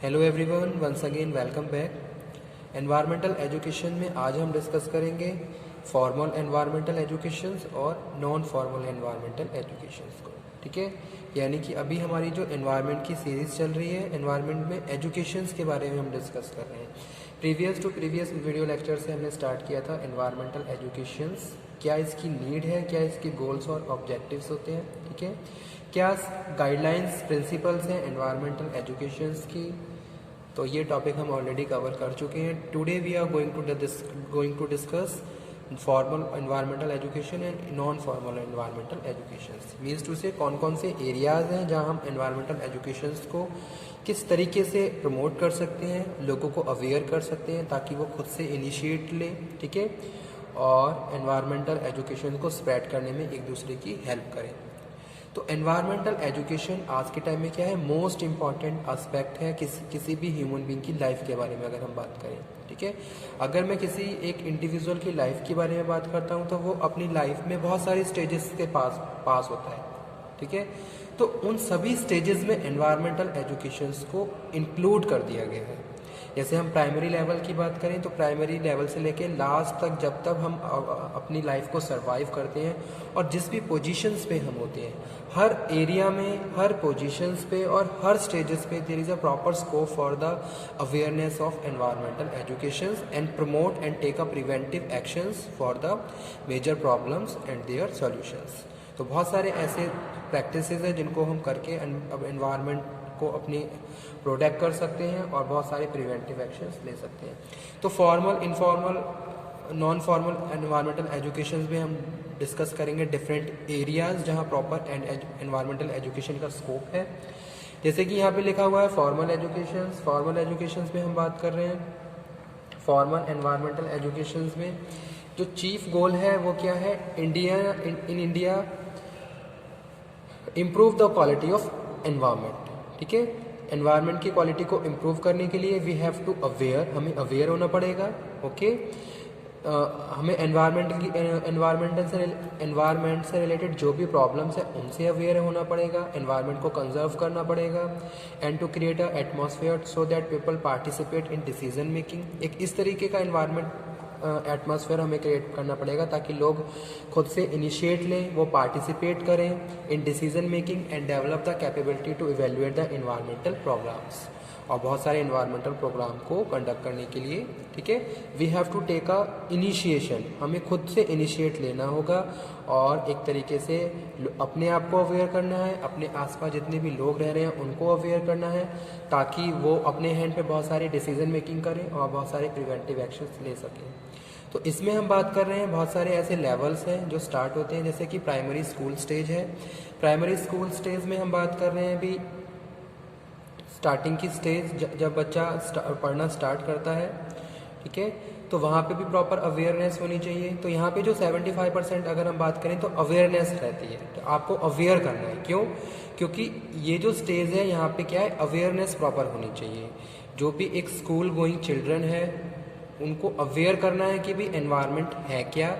Hello everyone, once again welcome back. Environmental education में आज हम डिस्कस करेंगे फॉर्मल एनवायरमेंटल एजुकेशंस और नॉन फॉर्मल एनवायरमेंटल एजुकेशंस को। ठीक है, यानी कि अभी हमारी जो एनवायरनमेंट की सीरीज़ चल रही है, एनवायरनमेंट में एजुकेशंस के बारे में हम डिस्कस कर रहे हैं। प्रीवियस वीडियो लेक्चर से हमने स्टार्ट किया था एनवायरमेंटल एजुकेशंस, क्या इसकी नीड है, क्या इसके गोल्स और ऑब्जेक्टिव्स होते हैं। ठीक है, क्या गाइडलाइंस प्रिंसिपल्स हैं एनवायरमेंटल एजुकेशंस की, तो ये टॉपिक हम ऑलरेडी कवर कर चुके हैं। Today we are going to discuss formal environmental education and non formal environmental education. Means two से कौन कौन से एरियाज़ हैं जहां हम एनवायरमेंटल एजुकेशंस को किस तरीके से प्रमोट कर सकते हैं, लोगों को अवेयर कर सकते हैं ताकि वो खुद से इनिशिएट लें। ठीक है, और एनवायरमेंटल एजुकेशन को स्प्रेड करने में एक दूसरे की हेल्प करें। तो एनवायरमेंटल एजुकेशन आज के टाइम में क्या है, मोस्ट इम्पॉर्टेंट एस्पेक्ट है किसी भी ह्यूमन बीइंग की लाइफ के बारे में अगर हम बात करें। ठीक है, अगर मैं किसी एक इंडिविजुअल की लाइफ के बारे में बात करता हूँ तो वो अपनी लाइफ में बहुत सारी स्टेजेस के पास होता है। ठीक है, तो उन सभी स्टेजेस में एनवायरमेंटल एजुकेशंस को इंक्लूड कर दिया गया है। जैसे हम प्राइमरी लेवल की बात करें तो प्राइमरी लेवल से लेके लास्ट तक जब तक हम अपनी लाइफ को सरवाइव करते हैं और जिस भी पोजीशंस पे हम होते हैं, हर एरिया में, हर पोजीशंस पे और हर स्टेजेस पे there is a proper scope for the awareness of environmental education and promote and take a preventive actions for the major problems and their solutions. तो बहुत सारे ऐसे प्रैक्टिसेस हैं जिनको हम करके एनवायरनमेंट को अपनी प्रोटेक्ट कर सकते हैं और बहुत सारे प्रिवेंटिव एक्शंस ले सकते हैं। तो formal, informal, non formal environmental education में हम डिस्कस करेंगे डिफरेंट एरियाज जहां प्रॉपर एनवायरमेंटल एजुकेशन का स्कोप है। जैसे कि यहाँ पे लिखा हुआ है फॉर्मल एजुकेशंस। फॉर्मल एजुकेशंस में हम बात कर रहे हैं, फॉर्मल एनवायरमेंटल एजुकेशंस में जो चीफ गोल है वो क्या है, in India improve the quality of environment. ठीक है, एनवायरनमेंट की क्वालिटी को इम्प्रूव करने के लिए वी हैव टू अवेयर, हमें अवेयर होना पड़ेगा। ओके, हमें एनवायरनमेंट से रिलेटेड जो भी प्रॉब्लम्स है उनसे अवेयर होना पड़ेगा, एनवायरनमेंट को कंजर्व करना पड़ेगा and to create a atmosphere so that people participate in decision making. एक इस तरीके का एनवायरनमेंट एटमॉस्फेयर हमें क्रिएट करना पड़ेगा ताकि लोग खुद से इनिशिएट लें, वो पार्टिसिपेट करें in decision making and develop the capability to evaluate the environmental programmes. और बहुत सारे इन्वायरमेंटल प्रोग्राम को कंडक्ट करने के लिए, ठीक है, we have to take a initiation, हमें खुद से इनिशिएट लेना होगा और एक तरीके से अपने आप को अवेयर करना है, अपने आसपास जितने भी लोग रह रहे हैं उनको अवेयर करना है ताकि वो अपने हैंड पे बहुत सारी डिसीजन मेकिंग करें और बहुत सारे प्रिवेंटिव एक्शंस ले सकें। तो इसमें हम बात कर रहे हैं, बहुत सारे ऐसे लेवल्स हैं जो स्टार्ट होते हैं, जैसे कि प्राइमरी स्कूल स्टेज है। प्राइमरी स्कूल स्टेज में हम बात कर रहे हैं अभी स्टार्टिंग की स्टेज, जब बच्चा पढ़ना स्टार्ट करता है। ठीक है, तो वहाँ पे भी प्रॉपर अवेयरनेस होनी चाहिए। तो यहाँ पे जो 75% अगर हम बात करें तो अवेयरनेस रहती है, तो आपको अवेयर करना है। क्यों? क्योंकि ये जो स्टेज है यहाँ पे क्या है, अवेयरनेस प्रॉपर होनी चाहिए। जो भी एक स्कूल गोइंग चिल्ड्रन है उनको अवेयर करना है कि भी एनवायरनमेंट है क्या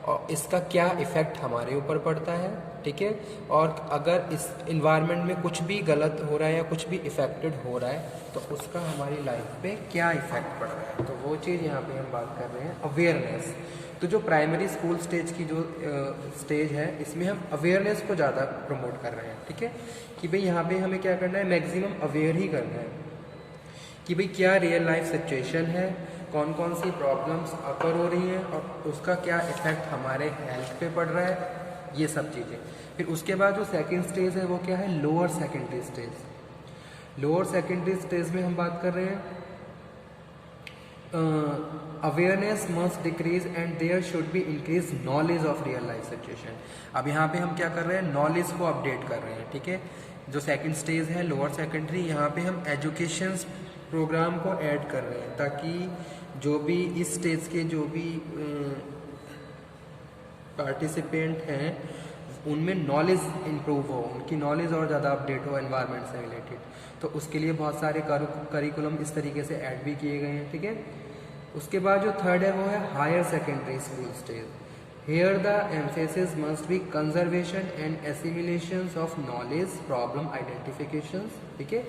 और इसका क्या इफ़ेक्ट हमारे ऊपर पड़ता है। ठीक है, और अगर इस इन्वायरमेंट में कुछ भी गलत हो रहा है या कुछ भी इफ़ेक्टेड हो रहा है तो उसका हमारी लाइफ पे क्या इफ़ेक्ट पड़ रहा है, तो वो चीज़ यहाँ पे हम बात कर रहे हैं, अवेयरनेस। तो जो प्राइमरी स्कूल स्टेज की जो स्टेज है इसमें हम अवेयरनेस को ज़्यादा प्रमोट कर रहे हैं। ठीक है, कि भाई यहाँ पे हमें क्या करना है, मैक्सिमम अवेयर ही करना है कि भाई क्या रियल लाइफ सिचुएशन है, कौन कौन सी प्रॉब्लम्स अकर हो रही हैं और उसका क्या इफ़ेक्ट हमारे हेल्थ पे पड़ रहा है, ये सब चीज़ें। फिर उसके बाद जो सेकंड स्टेज है वो क्या है, lower secondary stage. Lower secondary stage में हम बात कर रहे हैं awareness must decrease and there should be increase knowledge of real life situation. अब यहाँ पे हम क्या कर रहे हैं, नॉलेज को अपडेट कर रहे हैं। ठीक है, जो सेकंड स्टेज है लोअर सेकेंडरी, यहाँ पे हम एजुकेशन प्रोग्राम को ऐड कर रहे हैं ताकि जो भी इस स्टेज के जो भी पार्टिसिपेंट हैं उनमें नॉलेज इम्प्रूव हो, उनकी नॉलेज और ज़्यादा अपडेट हो एनवायरनमेंट से रिलेटेड। तो उसके लिए बहुत सारे करिकुलम इस तरीके से ऐड भी किए गए हैं। ठीक है, उसके बाद जो थर्ड है वो है higher secondary school stage. Here the emphasis must be conservation and assimilations of knowledge, problem identifications. ठीक है,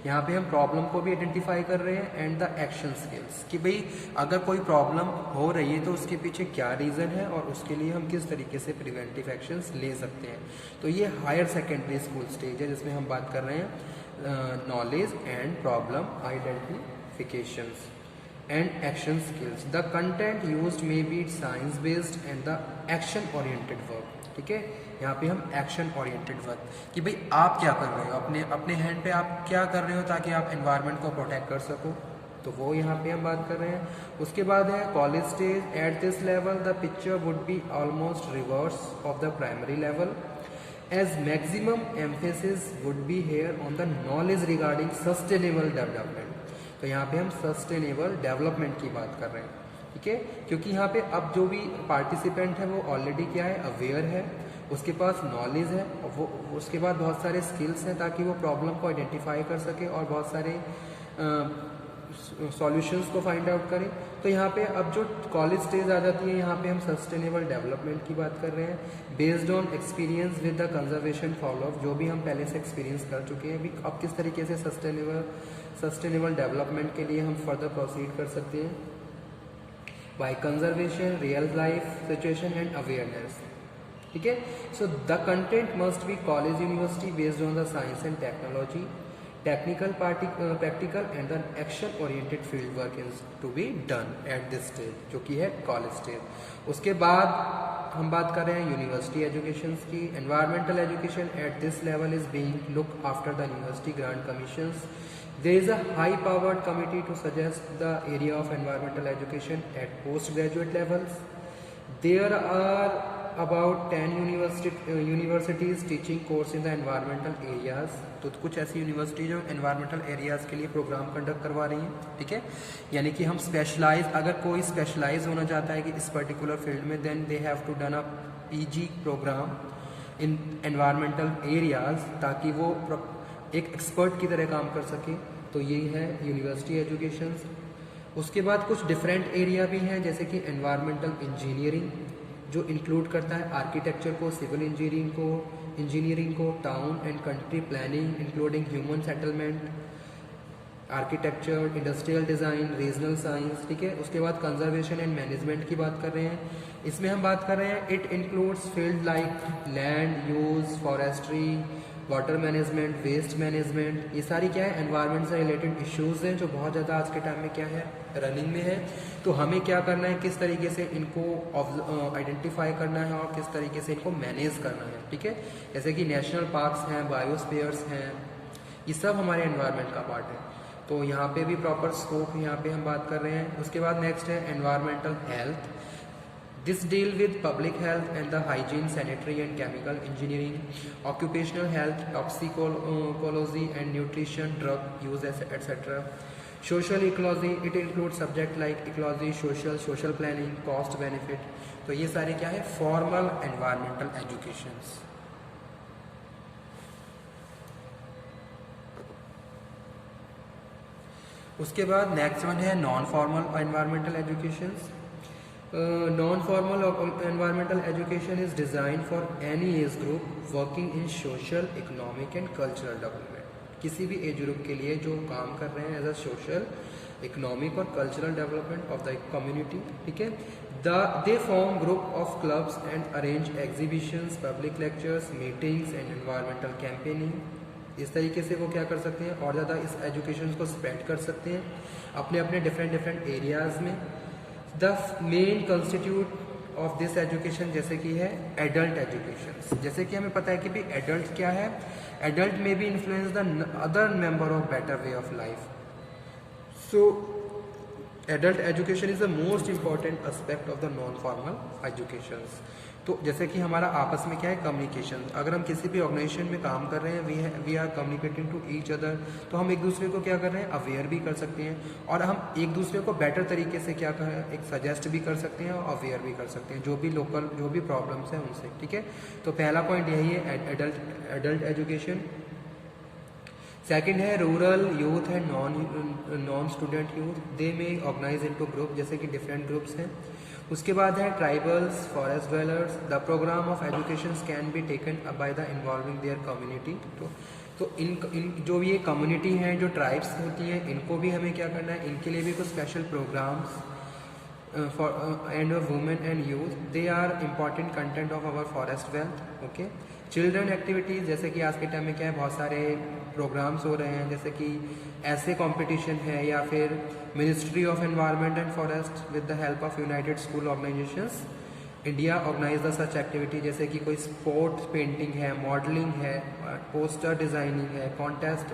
यहाँ पे हम प्रॉब्लम को भी आइडेंटिफाई कर रहे हैं एंड द एक्शन स्किल्स कि भाई अगर कोई प्रॉब्लम हो रही है तो उसके पीछे क्या रीज़न है और उसके लिए हम किस तरीके से प्रिवेंटिव एक्शंस ले सकते हैं। तो ये हायर सेकेंडरी स्कूल स्टेज है जिसमें हम बात कर रहे हैं knowledge and problem identifications and action skills. The content used may be science based and the action oriented work. ठीक है, यहाँ पे हम एक्शन ओरिएंटेड वर्क कि भाई आप क्या कर रहे हो, अपने हैंड पे आप क्या कर रहे हो ताकि आप एनवायरनमेंट को प्रोटेक्ट कर सको, तो वो यहाँ पे हम बात कर रहे हैं। उसके बाद है college stage. At this level the picture would be almost reverse of the primary level as maximum emphasis would be here on the knowledge regarding sustainable development. तो यहाँ पे हम सस्टेनेबल डेवलपमेंट की बात कर रहे हैं, ठीक है, क्योंकि यहाँ पे अब जो भी पार्टिसिपेंट है वो ऑलरेडी क्या है, अवेयर है, उसके पास नॉलेज है और वो उसके बाद बहुत सारे स्किल्स हैं ताकि वो प्रॉब्लम को आइडेंटिफाई कर सके और बहुत सारे सॉल्यूशंस को फाइंड आउट करें। तो यहाँ पे अब जो कॉलेज स्टेज आ जाती है, यहाँ पे हम सस्टेनेबल डेवलपमेंट की बात कर रहे हैं based on experience with the conservation follow up. जो भी हम पहले से एक्सपीरियंस कर चुके हैं, अभी अब किस तरीके से सस्टेनेबल डेवलपमेंट के लिए हम फर्दर प्रोसीड कर सकते हैं by conservation, real life situation and awareness. ठीक है, so the content must be college university based on the science and technology, technical practical and the action oriented field work is to be done at this stage, जो कि है college stage. उसके बाद हम बात कर रहे हैं यूनिवर्सिटी एजुकेशन की। Environmental education at this level is being look after the university grant commissions. There is a high-powered committee to suggest the area of environmental education at postgraduate levels. There are about 10 universities teaching course in the environmental areas. तो कुछ ऐसी university जो environmental areas के लिए programme conduct करवा रही हैं, ठीक है, यानी कि हम स्पेशलाइज, अगर कोई स्पेशलाइज होना चाहता है कि इस पर्टिकुलर फील्ड में, then they have to done a PG programme in environmental areas ताकि वो एक एक्सपर्ट की तरह काम कर सके। तो यही है यूनिवर्सिटी एजुकेशन। उसके बाद कुछ डिफरेंट एरिया भी हैं जैसे कि एनवायरमेंटल इंजीनियरिंग, जो इंक्लूड करता है आर्किटेक्चर को, सिविल इंजीनियरिंग को, town and country planning including human settlement, architecture, industrial design, regional science. ठीक है, उसके बाद कंजर्वेशन एंड मैनेजमेंट की बात कर रहे हैं। इसमें हम बात कर रहे हैं it includes field like land use, forestry, water management, waste management. ये सारी क्या है, एनवायरनमेंट से रिलेटेड इश्यूज़ हैं जो बहुत ज़्यादा आज के टाइम में क्या है, रनिंग में है। तो हमें क्या करना है, किस तरीके से इनको आइडेंटिफाई करना है और किस तरीके से इनको मैनेज करना है। ठीक है, जैसे कि नेशनल पार्क्स हैं, बायोस्फीयर्स हैं, ये सब हमारे एनवायरनमेंट का पार्ट है। तो यहाँ पे भी प्रॉपर स्कोप यहाँ पे हम बात कर रहे हैं। उसके बाद नेक्स्ट है environmental health. This deal with public health and the hygiene, sanitary and chemical engineering, occupational health, toxicology and nutrition, drug use, etc. Social ecology, it includes subject like ecology, social planning, cost benefit. तो ये सारे क्या है, formal environmental educations। उसके बाद next one है non formal environmental educations. Non-formal environmental education is designed for any age group working in social, economic and cultural development। किसी भी एज ग्रुप के लिए जो काम कर रहे हैं एज अ सोशल, इकोनॉमिक और cultural development of the community. ठीक है, they form group of clubs and arrange exhibitions, public lectures, meetings and environmental campaigning. इस तरीके से वो क्या कर सकते हैं, और ज़्यादा इस एजुकेशन को स्प्रेड कर सकते हैं अपने अपने डिफरेंट एरियाज़ में। The main constitute of this education जैसे कि है एडल्ट एजुकेशन। जैसे कि हमें पता है कि भी एडल्ट क्या है, एडल्ट में भी influence the other member of better way of life. So adult education is the most important aspect of the non formal education. तो जैसे कि हमारा आपस में क्या है, कम्युनिकेशन। अगर हम किसी भी ऑर्गेनाइजेशन में काम कर रहे हैं, we are communicating to each other, तो हम एक दूसरे को क्या कर रहे हैं, अवेयर भी कर सकते हैं और हम एक दूसरे को बेटर तरीके से क्या करें, एक सजेस्ट भी कर सकते हैं और अवेयर भी कर सकते हैं जो भी प्रॉब्लम्स हैं उनसे। ठीक है, तो पहला पॉइंट यही है, एडल्ट एजुकेशन। सेकंड है rural youth and non student youth, they may organize into group, जैसे कि डिफरेंट ग्रुप्स हैं। उसके बाद है tribals, forest dwellers, the programme of education can be taken by the involving their community. तो इन जो भी ये कम्युनिटी हैं, जो ट्राइब्स होती हैं, इनको भी हमें क्या करना है, इनके लिए भी कुछ special programmes for and women and youth, they are important content of our forest wealth. Okay, children activities, जैसे कि आज के टाइम में क्या है, बहुत सारे प्रोग्राम्स हो रहे हैं, जैसे कि ऐसे कंपटीशन है, या फिर ministry of environment and forest with the help of united school organisations India organise the such activity, जैसे कि कोई स्पोर्ट्स पेंटिंग है, मॉडलिंग है, पोस्टर डिज़ाइनिंग है, contest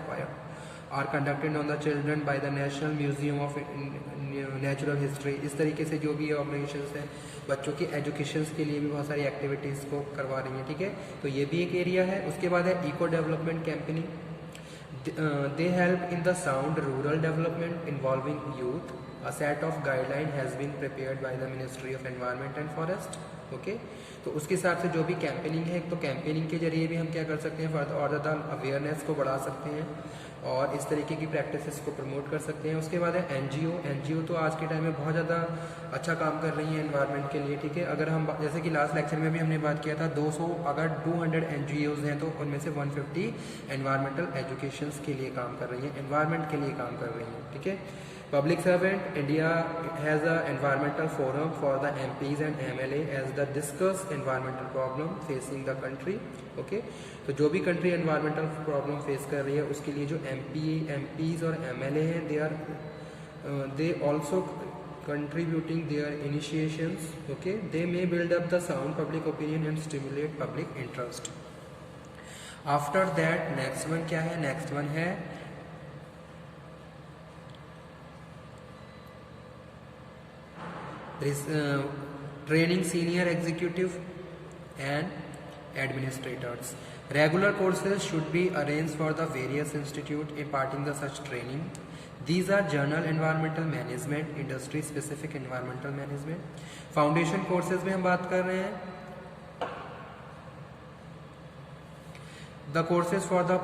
are conducted on the children by the national museum of natural history. इस तरीके से जो भी ऑर्गेनाइजेशंस हैं, बच्चों की एजुकेशन के लिए भी बहुत सारी एक्टिविटीज़ को करवा रही हैं। ठीक है, तो ये भी एक एरिया है। उसके बाद है eco development campaigning, they help in the sound rural development involving youth. A set of guideline has been prepared by the Ministry of Environment and Forest. Okay, तो उसके हिसाब से जो भी कैंपेनिंग है, तो कैंपेनिंग के जरिए भी हम क्या कर सकते हैं, और ज़्यादा अवेयरनेस को बढ़ा सकते हैं और इस तरीके की प्रैक्टिसेस को प्रमोट कर सकते हैं। उसके बाद है एनजीओ तो आज के टाइम में बहुत ज़्यादा अच्छा काम कर रही है एनवायरनमेंट के लिए। ठीक है, अगर हम जैसे कि लास्ट लेक्चर में भी हमने बात किया था, 200 एनजीओज़ हैं, तो उनमें से 150 एनवायरमेंटल एजुकेशंस के लिए काम कर रही हैं, एनवायरनमेंट के लिए काम कर रही हैं। ठीक है, Public servant, India has an environmental forum for the MPs and MLA as the discuss environmental problem facing the country. Okay, तो जो भी country environmental problem face कर रही है, उसके लिए जो MPs और MLA हैं, they also contributing their initiations. Okay, they may build up the sound public opinion and stimulate public interest. After that, next one क्या है? Next one है training senior executive and administrators. Regular courses should be arranged for the various institute imparting the such training. These are general environmental management, industry specific environmental management. Foundation courses में हम बात कर रहे हैं, the courses for the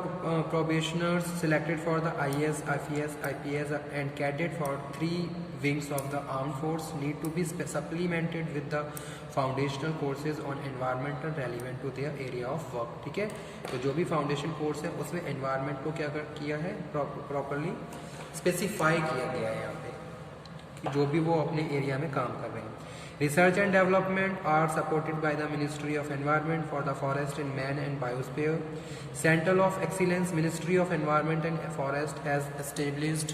probationers selected for the IAS, IPS, IPS and cadet for 3 wings of the armed force need to be supplemented with the foundational courses on environmental relevant to their area of work. ठीक है, तो जो भी foundation course है उसमें environment को क्या किया है, प्रॉपरली स्पेसिफाई किया गया है यहाँ पे कि जो भी वो अपने एरिया में काम कर रहे हैं। Research and development are supported by the Ministry of Environment for the Forest and Man and Biosphere. Center of Excellence, Ministry of Environment and Forest has established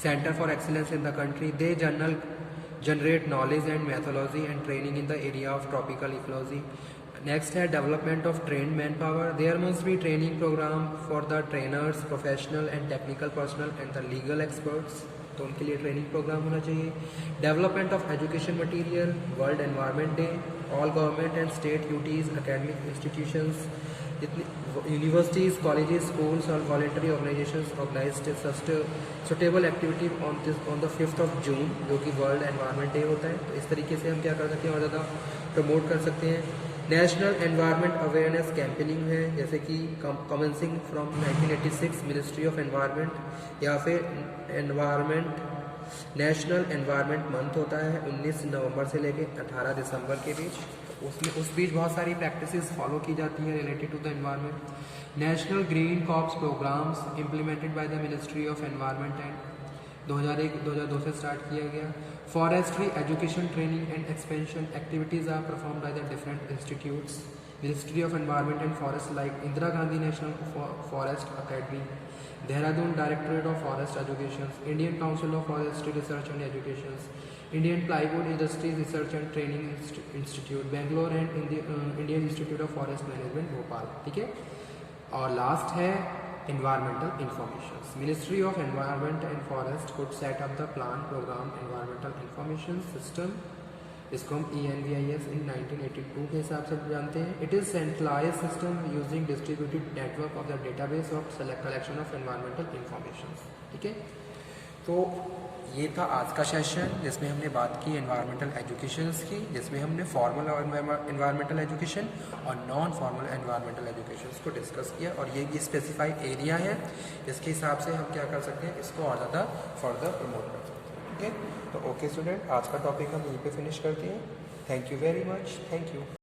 Center for Excellence in the country. They generate knowledge and methodology and training in the area of tropical ecology. Next है development of trained manpower. There must be training program for the trainers, professional and technical personnel and the legal experts. तो उनके लिए training programme होना चाहिए। Development of education material, world environment day, all government and state duties, academic institutions, जितनी universities, colleges, schools और voluntary organisations organised suitable activity on the 5th of June, जो कि world environment day होता है। तो इस तरीके से हम क्या कर सकते हैं और ज़्यादा प्रमोट कर सकते हैं। नेशनल एनवायरनमेंट अवेयरनेस कैंपेनिंग है, जैसे कि commencing from 1986 ministry of environment, या फिर नेशनल एनवायरनमेंट मंथ होता है 19 नवंबर से लेकर 18 दिसंबर के बीच। उसमें उस बीच बहुत सारी प्रैक्टिसेस फॉलो की जाती हैं related to the environment. National green corps programmes implemented by the ministry of environment and 2001-2002 से स्टार्ट किया गया। Forestry education training and expansion activities are perform by the different institutes. Ministry of environment and forest like Indira Gandhi national forest academy, Dehradun directorate of forest education, Indian council of forestry research and education, Indian plywood industries research and training institute Bangalore and Indian institute of forest management Bhopal. ठीक है, और last है environmental information. Ministry of Environment and Forest could set up the plan program environmental information system, इसको हम ENVIS in 1982 के हिसाब से जानते हैं। It is centralized system using distributed network of the database of collection of environmental information. ठीक है, तो ये था आज का सेशन जिसमें हमने बात की एनवायरमेंटल एजुकेशंस की, जिसमें हमने फॉर्मल एनवायरमेंटल एजुकेशन और नॉन फॉर्मल एनवायरमेंटल एजुकेशंस को डिस्कस किया। और ये स्पेसिफाइड एरिया है, इसके हिसाब से हम क्या कर सकते हैं, इसको और ज़्यादा फर्दर प्रमोट कर सकते हैं। ठीक है। तो ओके स्टूडेंट, आज का टॉपिक हम यहीं पे फिनिश करते हैं। Thank you very much, thank you.